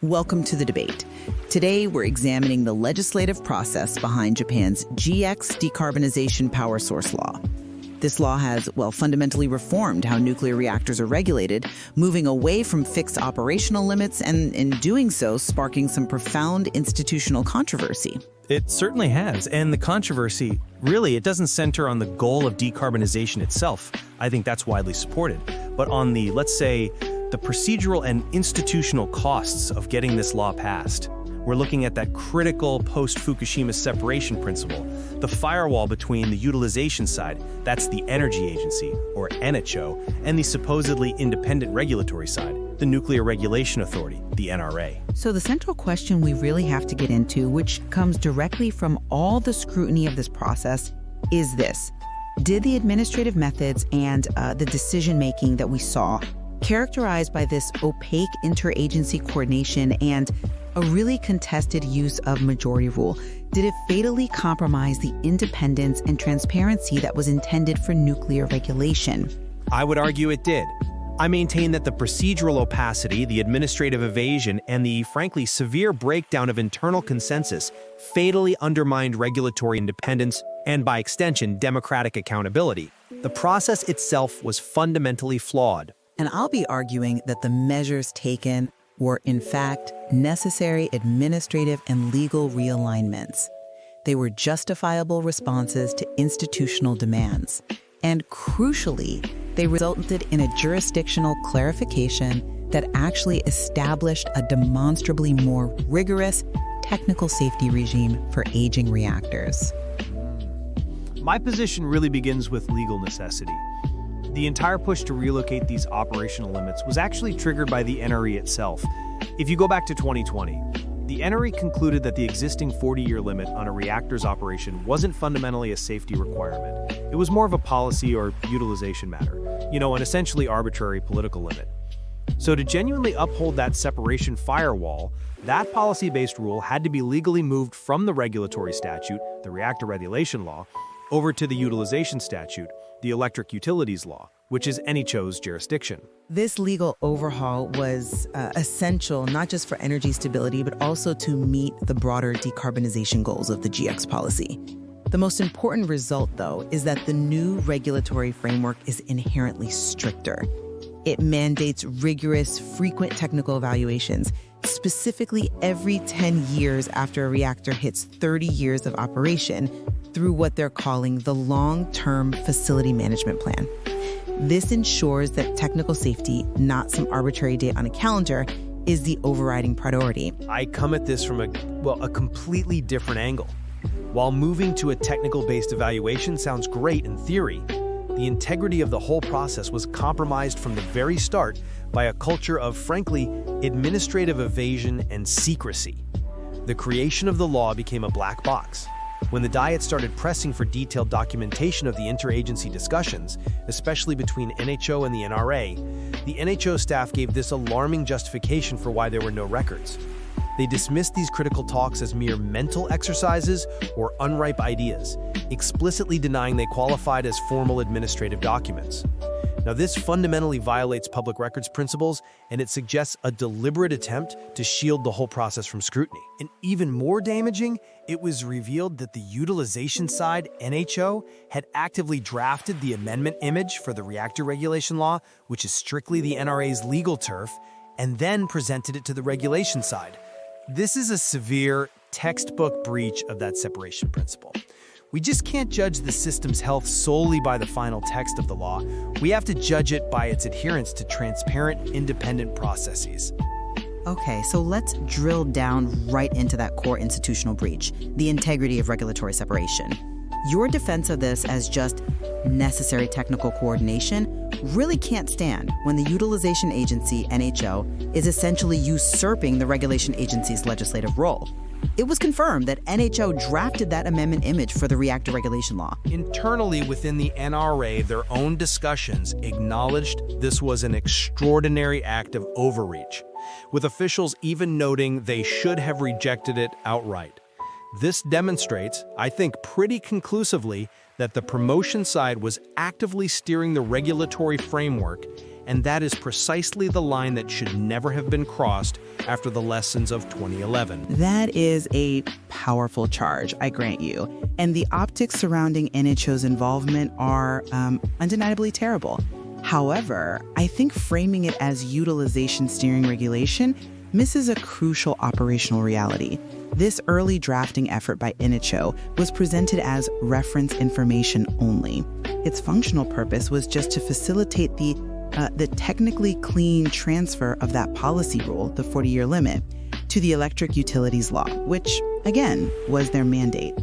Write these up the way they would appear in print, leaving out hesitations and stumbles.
Welcome to the debate. Today, we're examining the legislative process behind Japan's GX Decarbonization Power Source Law. This law has, fundamentally reformed how nuclear reactors are regulated, moving away from fixed operational limits and, in doing so, sparking some profound institutional controversy. It certainly has, and the controversy, really, it doesn't center on the goal of decarbonization itself. I think that's widely supported. But on the, let's say, the procedural and institutional costs of getting this law passed. We're looking at that critical post-Fukushima separation principle, the firewall between the utilization side, that's the energy agency, or NHO, and the supposedly independent regulatory side, the Nuclear Regulation Authority, the NRA. So the central question we really have to get into, which comes directly from all the scrutiny of this process, is this. Did the administrative methods and the decision-making that we saw, characterized by this opaque interagency coordination and a really contested use of majority rule, did it fatally compromise the independence and transparency that was intended for nuclear regulation? I would argue it did. I maintain that the procedural opacity, the administrative evasion, and the, frankly, severe breakdown of internal consensus fatally undermined regulatory independence and, by extension, democratic accountability. The process itself was fundamentally flawed. And I'll be arguing that the measures taken were, in fact, necessary administrative and legal realignments. They were justifiable responses to institutional demands. And crucially, they resulted in a jurisdictional clarification that actually established a demonstrably more rigorous technical safety regime for aging reactors. My position really begins with legal necessity. The entire push to relocate these operational limits was actually triggered by the NRE itself. If you go back to 2020, the NRE concluded that the existing 40-year limit on a reactor's operation wasn't fundamentally a safety requirement. It was more of a policy or utilization matter, an essentially arbitrary political limit. So to genuinely uphold that separation firewall, that policy-based rule had to be legally moved from the regulatory statute, the Reactor Regulation Law, over to the utilization statute, the Electric Utilities Law, which is NHO's jurisdiction. This legal overhaul was essential not just for energy stability, but also to meet the broader decarbonization goals of the GX policy. The most important result, though, is that the new regulatory framework is inherently stricter. It mandates rigorous, frequent technical evaluations, specifically every 10 years after a reactor hits 30 years of operation, through what they're calling the long-term facility management plan. This ensures that technical safety, not some arbitrary date on a calendar, is the overriding priority. I come at this from a completely different angle. While moving to a technical-based evaluation sounds great in theory, the integrity of the whole process was compromised from the very start by a culture of, frankly, administrative evasion and secrecy. The creation of the law became a black box. When the Diet started pressing for detailed documentation of the interagency discussions, especially between NHO and the NHO staff gave this alarming justification for why there were no records. They dismissed these critical talks as mere mental exercises or unripe ideas, explicitly denying they qualified as formal administrative documents. Now, this fundamentally violates public records principles, and it suggests a deliberate attempt to shield the whole process from scrutiny. And even more damaging, it was revealed that the utilization side, NHO, had actively drafted the amendment image for the Reactor Regulation Law, which is strictly the NRA's legal turf, and then presented it to the regulation side. This is a severe, textbook breach of that separation principle. We just can't judge the system's health solely by the final text of the law. We have to judge it by its adherence to transparent, independent processes. Okay, so let's drill down right into that core institutional breach, the integrity of regulatory separation. Your defense of this as just necessary technical coordination really can't stand when the utilization agency, NHO, is essentially usurping the regulation agency's legislative role. It was confirmed that NHO drafted that amendment image for the Reactor Regulation Law. Internally within the NRA, their own discussions acknowledged this was an extraordinary act of overreach, with officials even noting they should have rejected it outright. This demonstrates, I think pretty conclusively, that the promotion side was actively steering the regulatory framework And that is precisely the line that should never have been crossed after the lessons of 2011. That is a powerful charge, I grant you. And the optics surrounding NHO's involvement are undeniably terrible. However, I think framing it as utilization steering regulation misses a crucial operational reality. This early drafting effort by NHO was presented as reference information only. Its functional purpose was just to facilitate the technically clean transfer of that policy rule, the 40-year limit, to the Electric Utilities Law, which, again, was their mandate.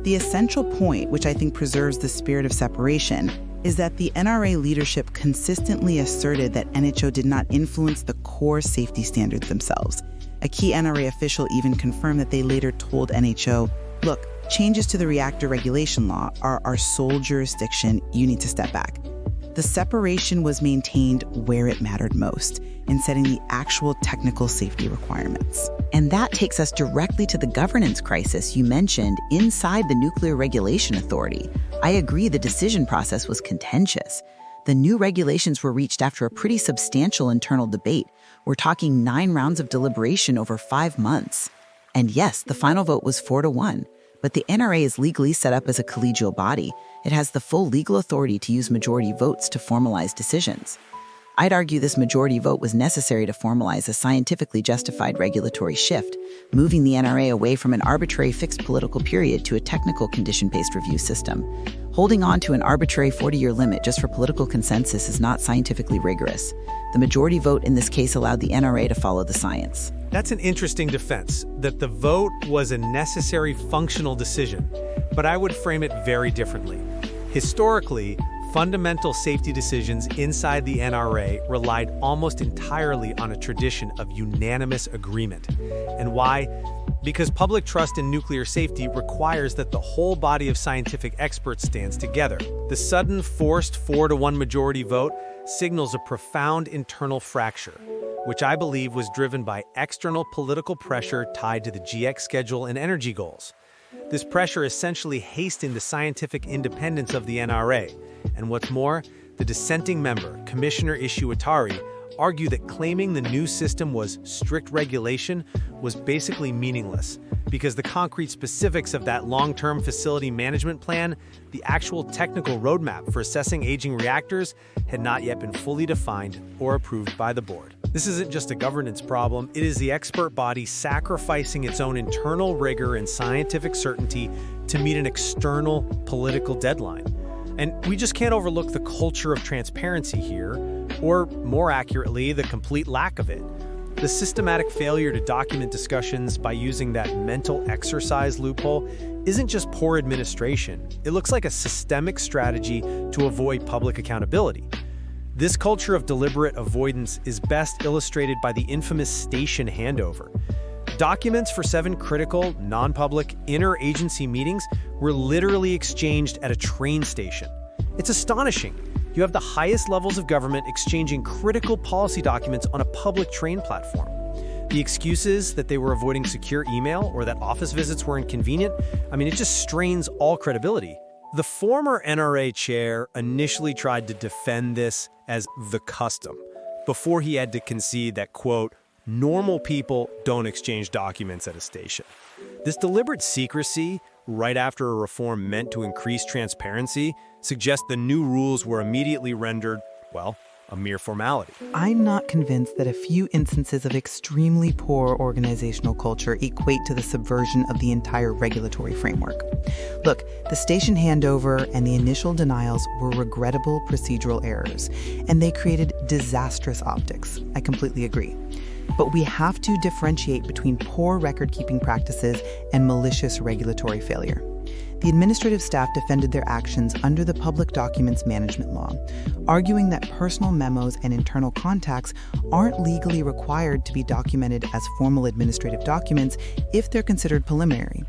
The essential point, which I think preserves the spirit of separation, is that the NRA leadership consistently asserted that NHO did not influence the core safety standards themselves. A key NRA official even confirmed that they later told NHO, look, changes to the reactor regulation law are our sole jurisdiction, you need to step back. The separation was maintained where it mattered most, in setting the actual technical safety requirements. And that takes us directly to the governance crisis you mentioned inside the Nuclear Regulation Authority. I agree the decision process was contentious. The new regulations were reached after a pretty substantial internal debate. We're talking 9 rounds of deliberation over 5 months. And yes, the final vote was 4-1. But the NRA is legally set up as a collegial body. It has the full legal authority to use majority votes to formalize decisions. I'd argue this majority vote was necessary to formalize a scientifically justified regulatory shift, moving the NRA away from an arbitrary fixed political period to a technical condition-based review system. Holding on to an arbitrary 40-year limit just for political consensus is not scientifically rigorous. The majority vote in this case allowed the NRA to follow the science. That's an interesting defense, that the vote was a necessary functional decision, but I would frame it very differently. Historically, fundamental safety decisions inside the NRA relied almost entirely on a tradition of unanimous agreement. And why? Because public trust in nuclear safety requires that the whole body of scientific experts stands together. The sudden forced 4-1 majority vote signals a profound internal fracture, which I believe was driven by external political pressure tied to the GX schedule and energy goals. This pressure essentially hastened the scientific independence of the NRA. And what's more, the dissenting member, Commissioner Ishiwatari, argued that claiming the new system was strict regulation was basically meaningless because the concrete specifics of that long-term facility management plan, the actual technical roadmap for assessing aging reactors, had not yet been fully defined or approved by the board. This isn't just a governance problem, it is the expert body sacrificing its own internal rigor and scientific certainty to meet an external political deadline. And we just can't overlook the culture of transparency here, or more accurately, the complete lack of it. The systematic failure to document discussions by using that mental exercise loophole isn't just poor administration. It looks like a systemic strategy to avoid public accountability. This culture of deliberate avoidance is best illustrated by the infamous station handover. Documents for 7 critical, non-public, inter-agency meetings were literally exchanged at a train station. It's astonishing. You have the highest levels of government exchanging critical policy documents on a public train platform. The excuses that they were avoiding secure email or that office visits were inconvenient, it just strains all credibility. The former NRA chair initially tried to defend this as the custom, before he had to concede that, quote, normal people don't exchange documents at a station. This deliberate secrecy, right after a reform meant to increase transparency, suggests the new rules were immediately rendered, well, a mere formality. I'm not convinced that a few instances of extremely poor organizational culture equate to the subversion of the entire regulatory framework. Look, the station handover and the initial denials were regrettable procedural errors, and they created disastrous optics. I completely agree. But we have to differentiate between poor record-keeping practices and malicious regulatory failure. The administrative staff defended their actions under the Public Documents Management Law, arguing that personal memos and internal contacts aren't legally required to be documented as formal administrative documents if they're considered preliminary.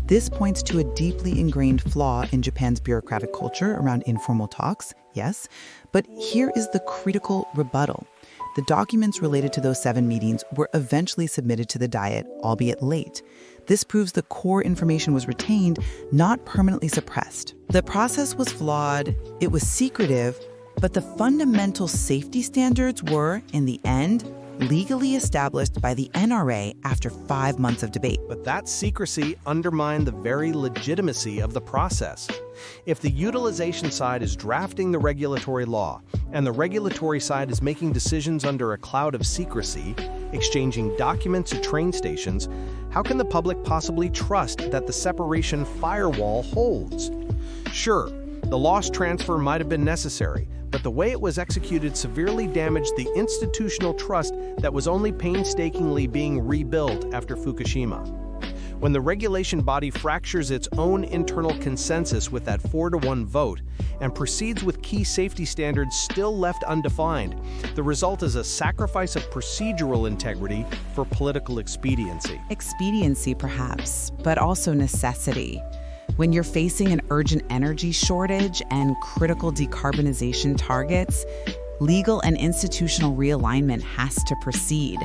This points to a deeply ingrained flaw in Japan's bureaucratic culture around informal talks, yes, but here is the critical rebuttal. The documents related to those 7 meetings were eventually submitted to the Diet, albeit late. This proves the core information was retained, not permanently suppressed. The process was flawed, it was secretive, But the fundamental safety standards were, in the end, legally established by the NRA after 5 months of debate. But that secrecy undermined the very legitimacy of the process. If the utilization side is drafting the regulatory law, and the regulatory side is making decisions under a cloud of secrecy, exchanging documents at train stations, how can the public possibly trust that the separation firewall holds? Sure, the lost transfer might have been necessary, but the way it was executed severely damaged the institutional trust that was only painstakingly being rebuilt after Fukushima. When the regulation body fractures its own internal consensus with that 4-to-1 vote and proceeds with key safety standards still left undefined, the result is a sacrifice of procedural integrity for political expediency. Expediency, perhaps, but also necessity. When you're facing an urgent energy shortage and critical decarbonization targets, legal and institutional realignment has to proceed.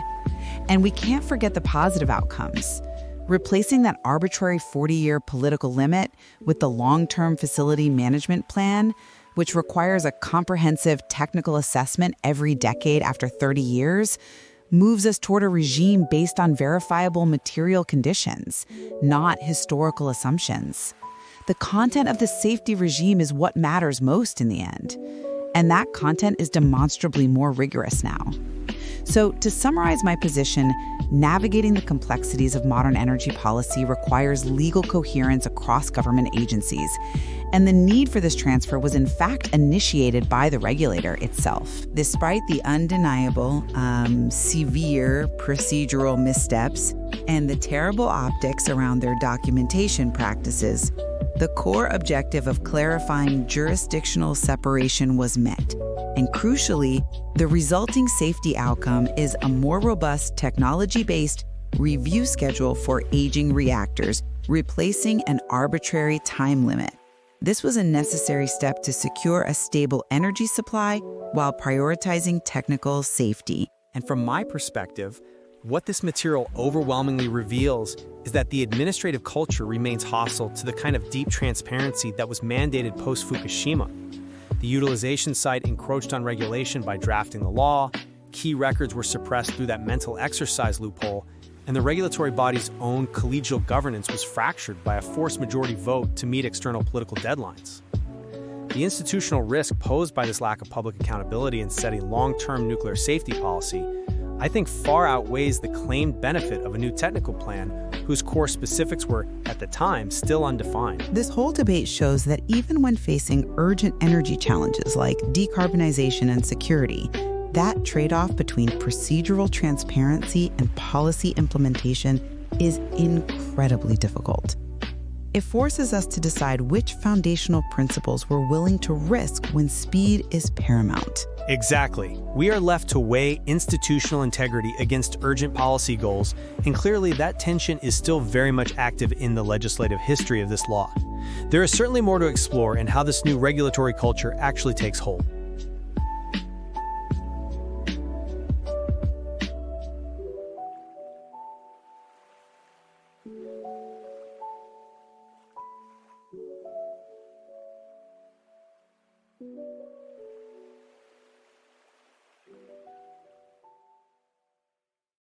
And we can't forget the positive outcomes. Replacing that arbitrary 40-year political limit with the long-term facility management plan, which requires a comprehensive technical assessment every decade after 30 years, moves us toward a regime based on verifiable material conditions, not historical assumptions. The content of the safety regime is what matters most in the end. And that content is demonstrably more rigorous now. So, to summarize my position, navigating the complexities of modern energy policy requires legal coherence across government agencies. And the need for this transfer was in fact initiated by the regulator itself. Despite the undeniable, severe procedural missteps and the terrible optics around their documentation practices, the core objective of clarifying jurisdictional separation was met. And crucially, the resulting safety outcome is a more robust technology-based review schedule for aging reactors, replacing an arbitrary time limit. This was a necessary step to secure a stable energy supply while prioritizing technical safety. And from my perspective, what this material overwhelmingly reveals is that the administrative culture remains hostile to the kind of deep transparency that was mandated post-Fukushima. The utilization side encroached on regulation by drafting the law, key records were suppressed through that mental exercise loophole, and the regulatory body's own collegial governance was fractured by a forced majority vote to meet external political deadlines. The institutional risk posed by this lack of public accountability in setting long-term nuclear safety policy, I think, far outweighs the claimed benefit of a new technical plan whose core specifics were, at the time, still undefined. This whole debate shows that even when facing urgent energy challenges like decarbonization and security, that trade-off between procedural transparency and policy implementation is incredibly difficult. It forces us to decide which foundational principles we're willing to risk when speed is paramount. Exactly. We are left to weigh institutional integrity against urgent policy goals, and clearly that tension is still very much active in the legislative history of this law. There is certainly more to explore in how this new regulatory culture actually takes hold.